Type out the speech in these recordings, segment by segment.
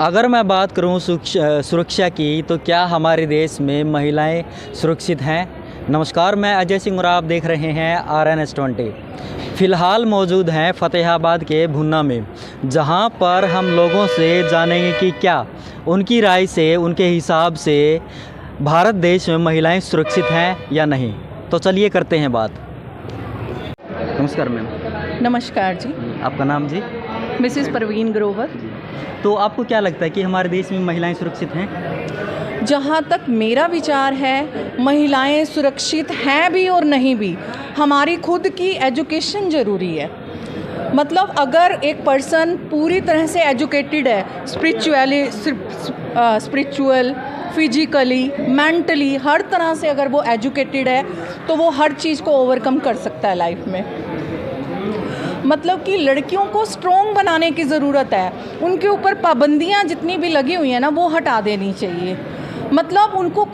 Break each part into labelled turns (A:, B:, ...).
A: अगर मैं बात करूं सुरक्षा की, तो क्या हमारे देश में महिलाएं सुरक्षित हैं? नमस्कार, मैं अजय सिंह और आप देख रहे हैं RNS20। फ़िलहाल मौजूद हैं फ़तेहाबाद के भुन्ना में, जहां पर हम लोगों से जानेंगे कि क्या उनकी राय से, उनके हिसाब से भारत देश में महिलाएं सुरक्षित हैं या नहीं। तो चलिए करते हैं बात। नमस्कार मैम।
B: नमस्कार जी।
A: आपका नाम जी?
B: मिसेस परवीन ग्रोवर।
A: तो आपको क्या लगता है कि हमारे देश में महिलाएं सुरक्षित हैं?
B: जहाँ तक मेरा विचार है, महिलाएं सुरक्षित हैं भी और नहीं भी। हमारी खुद की एजुकेशन ज़रूरी है। मतलब अगर एक पर्सन पूरी तरह से एजुकेटेड है, स्पिरिचुअल, फिजिकली, मेंटली, हर तरह से अगर वो एजुकेटेड है, तो वो हर चीज़ को ओवरकम कर सकता है लाइफ में। मतलब कि लड़कियों को स्ट्रॉन्ग बनाने की ज़रूरत है। उनके ऊपर पाबंदियां जितनी भी लगी हुई हैं ना, वो हटा देनी चाहिए। मतलब उनको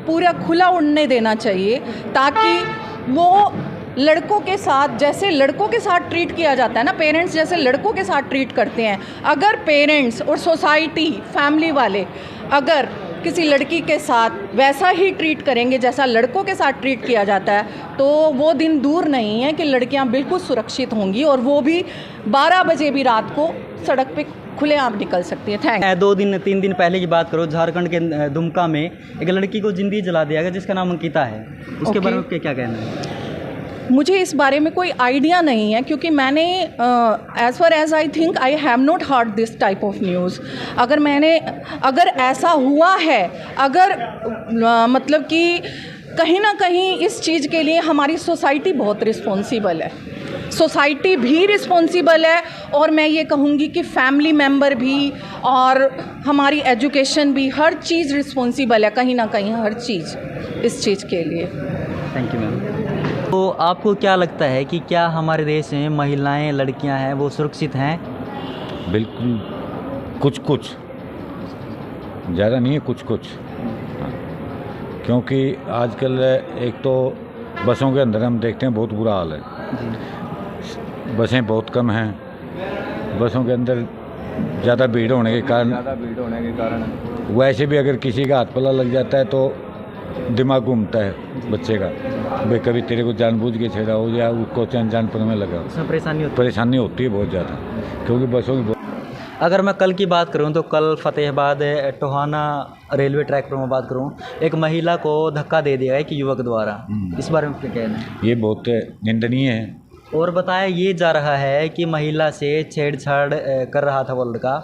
B: पूरा खुला उड़ने देना चाहिए, ताकि वो लड़कों के साथ, जैसे लड़कों के साथ ट्रीट किया जाता है ना, पेरेंट्स जैसे लड़कों के साथ ट्रीट करते हैं, अगर पेरेंट्स और सोसाइटी, फैमिली वाले अगर किसी लड़की के साथ वैसा ही ट्रीट करेंगे जैसा लड़कों के साथ ट्रीट किया जाता है, तो वो दिन दूर नहीं है कि लड़कियां बिल्कुल सुरक्षित होंगी, और वो भी 12 बजे भी रात को सड़क पे खुलेआम निकल सकती है। थैंक।
A: 2-3 दिन पहले की बात करो, झारखंड के दुमका में एक लड़की को जिंदगी जला दिया गया, जिसका नाम अंकिता है। उसके बारे में क्या कहना है?
B: मुझे इस बारे में कोई आइडिया नहीं है, क्योंकि मैंने as far as I think I have not heard this type of news. अगर ऐसा हुआ है, मतलब कि कहीं ना कहीं इस चीज़ के लिए हमारी सोसाइटी बहुत रिस्पॉन्सिबल है। सोसाइटी भी रिस्पॉन्सिबल है, और मैं ये कहूँगी कि फैमिली मेम्बर भी, और हमारी एजुकेशन भी, हर चीज़ रिस्पॉन्सिबल है कहीं ना कहीं, हर चीज़ इस चीज़ के लिए।
A: Thank you ma'am. तो आपको क्या लगता है कि क्या हमारे देश में महिलाएं, लड़कियां हैं, वो सुरक्षित हैं?
C: बिल्कुल, कुछ ज़्यादा नहीं है, कुछ क्योंकि आजकल एक तो बसों के अंदर हम देखते हैं बहुत बुरा हाल है जी। बसें बहुत कम हैं, बसों के अंदर ज़्यादा भीड़ होने के कारण वैसे भी अगर किसी का हाथ पला लग जाता है तो दिमाग घूमता है बच्चे का, भाई कभी तेरे को जानबूझ के छेड़ा हो या उसको अनजानपन में लगा, उसमें परेशानी होती है बहुत ज़्यादा, क्योंकि बसों की।
A: अगर मैं कल की बात करूं, तो कल फ़तेहाबाद टोहाना रेलवे ट्रैक पर मैं बात करूं, एक महिला को धक्का दे दिया है कि युवक द्वारा। इस बारे में क्या कहना है?
C: ये बहुत निंदनीय है।
A: और बताया ये जा रहा है कि महिला से छेड़छाड़ कर रहा था वो लड़का,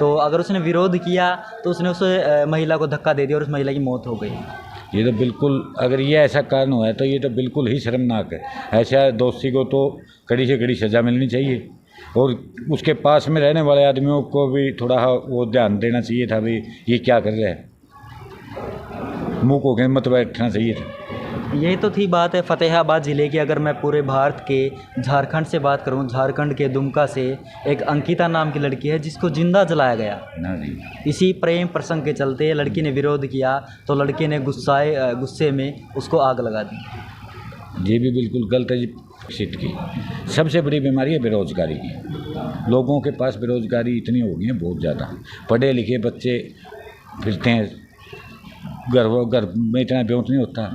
A: तो अगर उसने विरोध किया तो उसने उस महिला को धक्का दे दिया और उस महिला की मौत हो गई।
C: ये तो बिल्कुल, अगर ये ऐसा कारण हुआ है तो ये तो बिल्कुल ही शर्मनाक है। ऐसा दोषी को तो कड़ी से कड़ी सज़ा मिलनी चाहिए, और उसके पास में रहने वाले आदमियों को भी थोड़ा वो ध्यान देना चाहिए था, भाई ये क्या कर रहे हैं, मुँह को के मत बैठना चाहिए था।
A: यही तो थी बात है फ़तेहाबाद ज़िले की। अगर मैं पूरे भारत के झारखंड से बात करूं, झारखंड के दुमका से एक अंकिता नाम की लड़की है, जिसको जिंदा जलाया गया
C: ना जी।
A: इसी प्रेम प्रसंग के चलते। लड़की ने विरोध किया तो लड़के ने गुस्से में उसको आग लगा दी।
C: ये भी बिल्कुल गलत है जी। शिक्षित की सबसे बड़ी बीमारी है बेरोजगारी की। लोगों के पास बेरोजगारी इतनी हो गई है बहुत ज़्यादा। पढ़े लिखे बच्चे फिरते हैं, घर में इतना ब्योंत नहीं होता,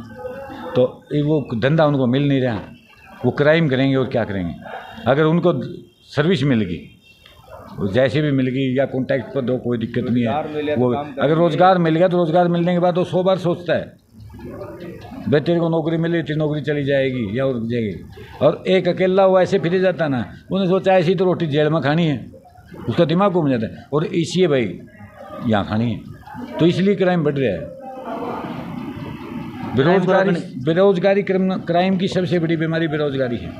C: तो वो धंधा उनको मिल नहीं रहा, वो क्राइम करेंगे और क्या करेंगे। अगर उनको सर्विस मिल गई, जैसे भी मिल गई, या कॉन्टैक्ट पर दो, कोई दिक्कत नहीं है। वो अगर रोज़गार मिल गया तो रोज़गार मिलने के बाद वो 100 बार सोचता है, भाई तेरे को नौकरी मिली, तेरी नौकरी चली जाएगी या रुक जाएगी। और एक अकेला वो ऐसे फिर जाता ना, उन्हें सोचा ऐसी तो रोटी जेल में खानी है, उसका दिमाग घूम जाता है, और इसलिए भाई यहाँ खानी है, तो इसलिए क्राइम बढ़ रहा है। बेरोजगारी क्राइम की सबसे बड़ी बीमारी बेरोजगारी है।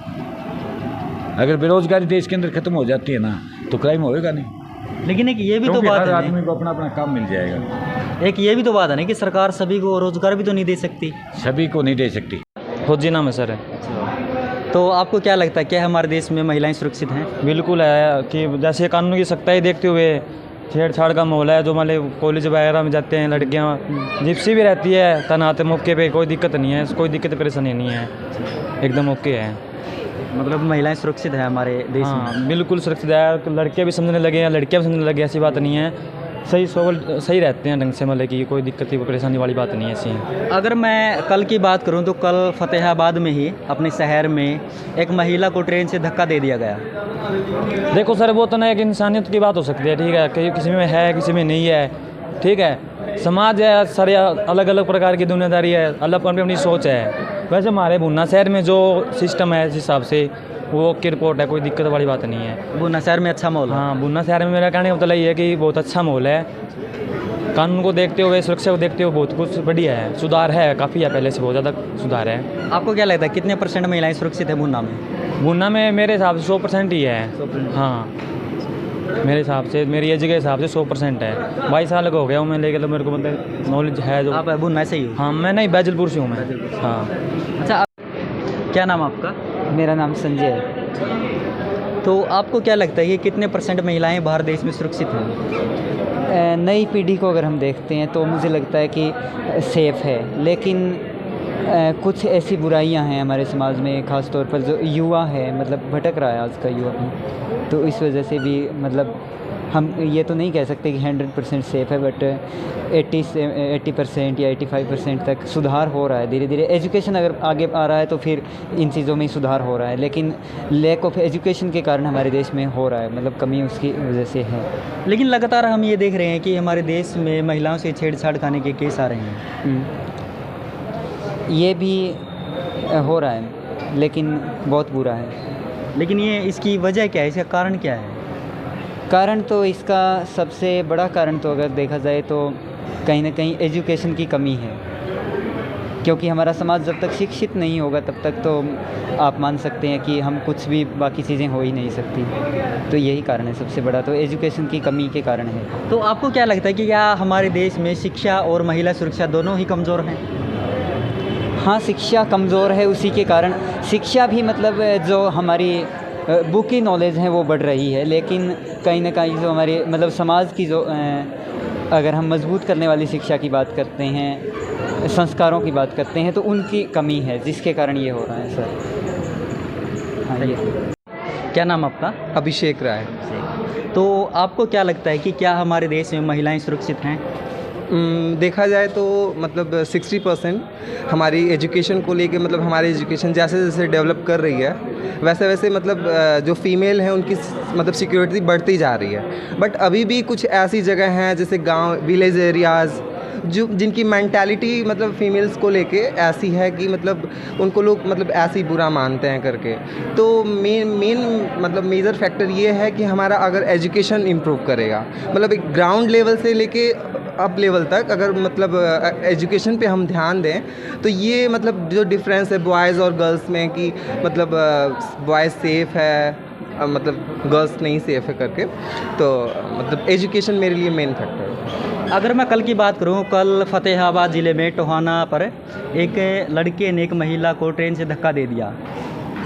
C: अगर बेरोजगारी देश के अंदर खत्म हो जाती है ना, तो क्राइम होएगा नहीं।
A: लेकिन एक ये भी तो बात है,
C: आदमी को अपना अपना काम मिल जाएगा।
A: एक ये भी तो बात है ना कि सरकार सभी को रोजगार भी तो नहीं दे सकती।
C: सभी को नहीं दे सकती।
D: फौजी नाम है सर।
A: तो आपको क्या लगता है, क्या हमारे देश में महिलाएं सुरक्षित हैं?
D: बिल्कुल है, कि जैसे कानून की सख्ताई देखते हुए छेड़छाड़ का माहौल है। जो मतलब कॉलेज वगैरह में जाते हैं लड़कियां, जिप्सी भी रहती है तनाते मौके पे, कोई दिक्कत नहीं है, कोई दिक्कत परेशानी नहीं है, एकदम ओके है।
A: मतलब महिलाएं सुरक्षित है हमारे देश में?
D: हाँ बिल्कुल सुरक्षित है, लड़के भी समझने लगे हैं, लड़कियाँ भी समझने लगे, ऐसी बात नहीं है, सही रहते हैं ढंग से, मतलब कि कोई दिक्कत कोई परेशानी वाली बात नहीं है ऐसी।
A: अगर मैं कल की बात करूं तो कल फतेहाबाद में ही अपने शहर में एक महिला को ट्रेन से धक्का दे दिया गया।
D: देखो सर, वो तो ना एक इंसानियत की बात हो सकती है, ठीक है, कि किसी में है किसी में नहीं है, ठीक है, समाज है, सारे अलग अलग प्रकार की दुनियादारी है, अलग अपनी अपनी सोच है। वैसे हमारे भुन्ना शहर में जो सिस्टम है इस हिसाब से वो की रिपोर्ट है, कोई दिक्कत वाली बात नहीं है।
A: भुन्ना शहर में अच्छा माहौल है?
D: हाँ भुन्ना शहर में मेरा कहने का मतलब ये है कि बहुत अच्छा माहौल है, कानून को देखते हुए, सुरक्षा को देखते हुए बहुत कुछ बढ़िया है, सुधार है, काफ़ी है, पहले से बहुत ज़्यादा सुधार है।
A: आपको क्या लगता है कितने % महिलाएं सुरक्षित है भुन्ना में?
D: भुन्ना में मेरे हिसाब से 100% ही है।
A: 100%?
D: हाँ मेरे हिसाब से, मेरी एज के हिसाब से 100% है। 22 साल का हो गया हूँ मैं, लेकिन तो मेरे को मतलब नॉलेज है जो।
A: आप भुन्ना से ही हो?
D: हाँ मैं नहीं, बैजलपुर से हूँ मैं। हाँ।
A: अच्छा, क्या नाम आपका?
E: मेरा नाम संजय है।
A: तो आपको क्या लगता है कि कितने % महिलाएं भारत देश में सुरक्षित हैं?
E: नई पीढ़ी को अगर हम देखते हैं तो मुझे लगता है कि सेफ़ है, लेकिन कुछ ऐसी बुराइयां हैं हमारे समाज में, ख़ास तौर पर जो युवा है, मतलब भटक रहा है आज का युवा भी, तो इस वजह से भी मतलब हम ये तो नहीं कह सकते कि 100% सेफ़ है, बट 80% या 85% तक सुधार हो रहा है धीरे धीरे। एजुकेशन अगर आगे आ रहा है तो फिर इन चीज़ों में सुधार हो रहा है, लेकिन लैक ऑफ एजुकेशन के कारण हमारे देश में हो रहा है, मतलब कमी उसकी वजह से है।
A: लेकिन लगातार हम ये देख रहे हैं कि हमारे देश में महिलाओं से छेड़छाड़ खाने के केस आ रहे हैं।
E: ये भी हो रहा है, लेकिन बहुत बुरा है।
A: लेकिन ये इसकी वजह क्या है, इसका कारण क्या है?
E: कारण तो इसका सबसे बड़ा कारण तो अगर देखा जाए तो कहीं ना कहीं एजुकेशन की कमी है, क्योंकि हमारा समाज जब तक शिक्षित नहीं होगा तब तक तो आप मान सकते हैं कि हम कुछ भी बाकी चीज़ें हो ही नहीं सकती। तो यही कारण है सबसे बड़ा, तो एजुकेशन की कमी के कारण है।
A: तो आपको क्या लगता है कि क्या हमारे देश में शिक्षा और महिला सुरक्षा दोनों ही कमज़ोर हैं?
E: हाँ शिक्षा कमज़ोर है, उसी के कारण शिक्षा भी मतलब जो हमारी बुक की नॉलेज है वो बढ़ रही है, लेकिन कहीं ना कहीं जो हमारे मतलब समाज की जो अगर हम मजबूत करने वाली शिक्षा की बात करते हैं, संस्कारों की बात करते हैं, तो उनकी कमी है, जिसके कारण ये हो रहा है सर। हाँ ये।
A: क्या नाम आपका?
F: अभिषेक राय।
A: तो आपको क्या लगता है कि क्या हमारे देश में महिलाएं सुरक्षित हैं?
F: देखा जाए तो मतलब 60% हमारी एजुकेशन को लेके, मतलब हमारी एजुकेशन जैसे जैसे डेवलप कर रही है वैसे वैसे मतलब जो फीमेल हैं उनकी मतलब सिक्योरिटी बढ़ती जा रही है। बट अभी भी कुछ ऐसी जगह हैं जैसे गांव, विलेज एरियाज़, जो जिनकी मेंटालिटी मतलब फीमेल्स को लेके ऐसी है कि मतलब उनको लोग मतलब ऐसे ही बुरा मानते हैं करके। तो मेन मतलब मेजर फैक्टर ये है कि हमारा अगर एजुकेशन इम्प्रूव करेगा, मतलब एक ग्राउंड लेवल से लेके अप लेवल तक अगर मतलब एजुकेशन पे हम ध्यान दें तो ये मतलब जो डिफरेंस है बॉयज़ और गर्ल्स में कि मतलब बॉयज़ सेफ़ है मतलब गर्ल्स नहीं सेफ़ है करके, तो मतलब एजुकेशन मेरे लिए मेन फैक्टर है।
A: अगर मैं कल की बात करूं, कल फतेहाबाद ज़िले में टोहाना पर एक लड़के ने एक महिला को ट्रेन से धक्का दे दिया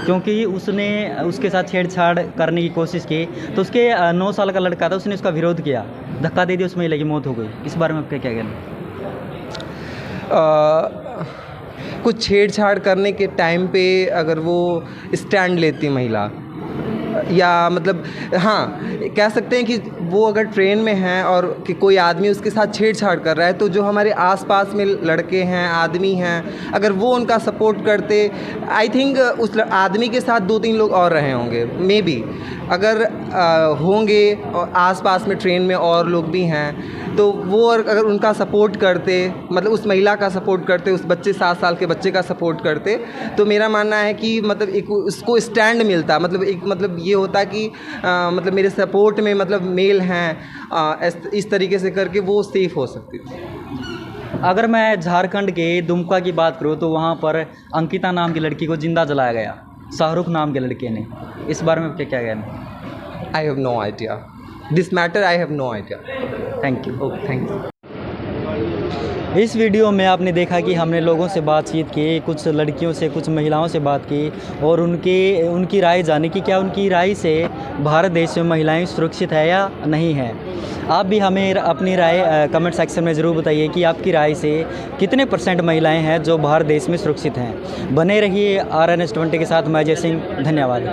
A: क्योंकि उसने उसके साथ छेड़छाड़ करने की कोशिश की। तो उसके 9 साल का लड़का था, उसने उसका विरोध किया, धक्का दे दिया, उस महिला की मौत हो गई। इस बारे में आपका क्या कहना?
F: कुछ छेड़छाड़ करने के टाइम पे अगर वो स्टैंड लेती महिला, या मतलब हाँ कह सकते हैं कि वो अगर ट्रेन में हैं और कि कोई आदमी उसके साथ छेड़छाड़ कर रहा है, तो जो हमारे आसपास में लड़के हैं, आदमी हैं, अगर वो उनका सपोर्ट करते, आई थिंक उस आदमी के साथ 2-3 लोग और रहे होंगे मे बी, अगर होंगे और आसपास में ट्रेन में और लोग भी हैं, तो वो अगर उनका सपोर्ट करते, मतलब उस महिला का सपोर्ट करते, उस बच्चे 7 साल के बच्चे का सपोर्ट करते, तो मेरा मानना है कि मतलब एक उसको स्टैंड मिलता, मतलब एक मतलब ये होता कि मतलब मेरे सपोर्ट में मतलब मेल हैं, इस तरीके से करके वो सेफ़ हो सकती थी।
A: अगर मैं झारखंड के दुमका की बात करूँ तो वहाँ पर अंकिता नाम की लड़की को जिंदा जलाया गया, शाहरुख नाम के लड़के ने। इस बारे में क्या कहना?
F: I have no idea this matter, I have no idea.
A: Thank you.
F: Okay, thank you.
A: इस वीडियो में आपने देखा कि हमने लोगों से बातचीत की, कुछ लड़कियों से, कुछ महिलाओं से बात की और उनकी राय जानी कि क्या उनकी राय से भारत देश में महिलाएं सुरक्षित है या नहीं है। आप भी हमें अपनी राय कमेंट सेक्शन में ज़रूर बताइए कि आपकी राय से कितने % महिलाएं हैं जो भारत देश में सुरक्षित हैं। बने रहिए RNS 20 के साथ। मैं अजय सिंह, धन्यवाद।